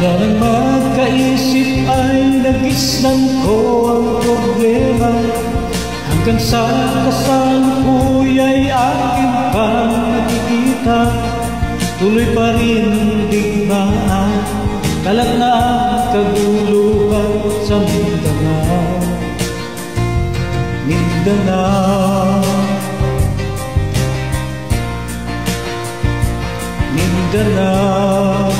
Mula nang magkaisip ay nagisnan ko ang problema, hanggang sa kasalukuya'y aking pang nakikita. Tuloy pa rin digmaan, kalat na ang kaguluhan sa Mindanao. Mindanao, Mindanao.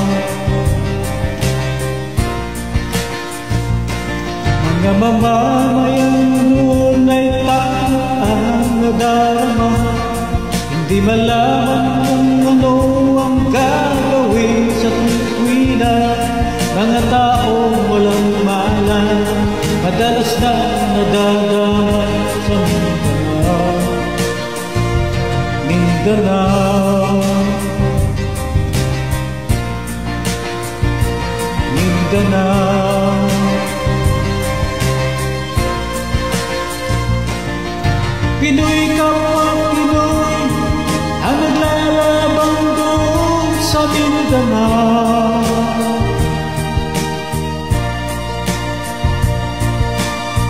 Mga mamamayang noon ay takot ang nadarama, hindi malaman kung ano ang gagawin sa tuwina. Mga taong walang malam, madalas na nadadamay sa Mindanao. Mindanao, Mindanao. Pinoy kapwa Pinoy ang naglalabang doon sa Mindanao.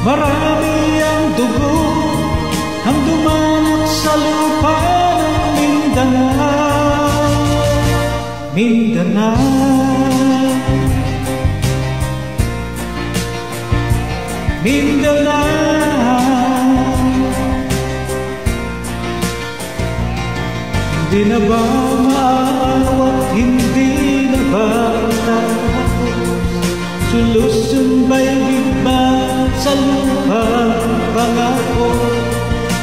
Marami ang dugo ang dumanak sa lupa ng Mindanao. Mindanao, Mindanao. Hindi na ba maawat, hindi na ba natapos? Sulusubay ba sa lupa pangako?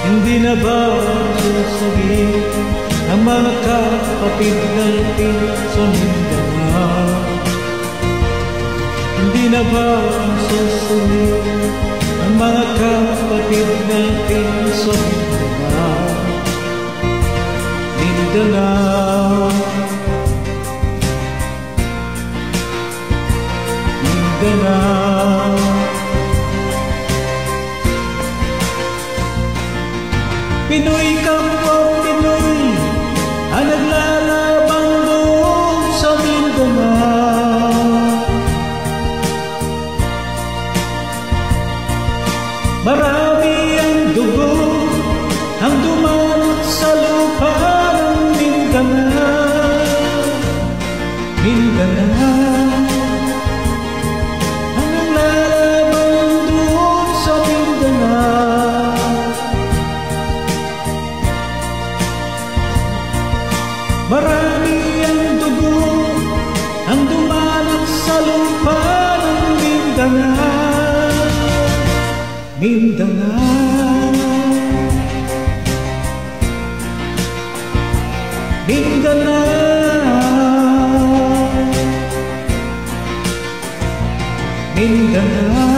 Hindi na ba sasagin ang mga kapatid natin sa Mindanao? Hindi na ba sasagin ang mga kapatid natin sa Mindanao? Mindanao, Mindanao. Pinoy kapwa Pinoy ang naglalabang doon sa Mindanao. Marami ang dugo ang dumanak sa lupa ng Mindanao. Mindanao, ang naglalabang doon sa Mindanao. Marami ang dugo ang dumanak sa lupa ng Mindanao. Mindanao, Mindanao, Mindanao,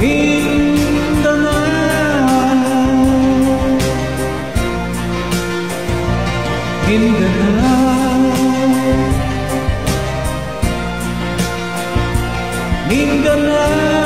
Mindanao, Mindanao, Mindanao.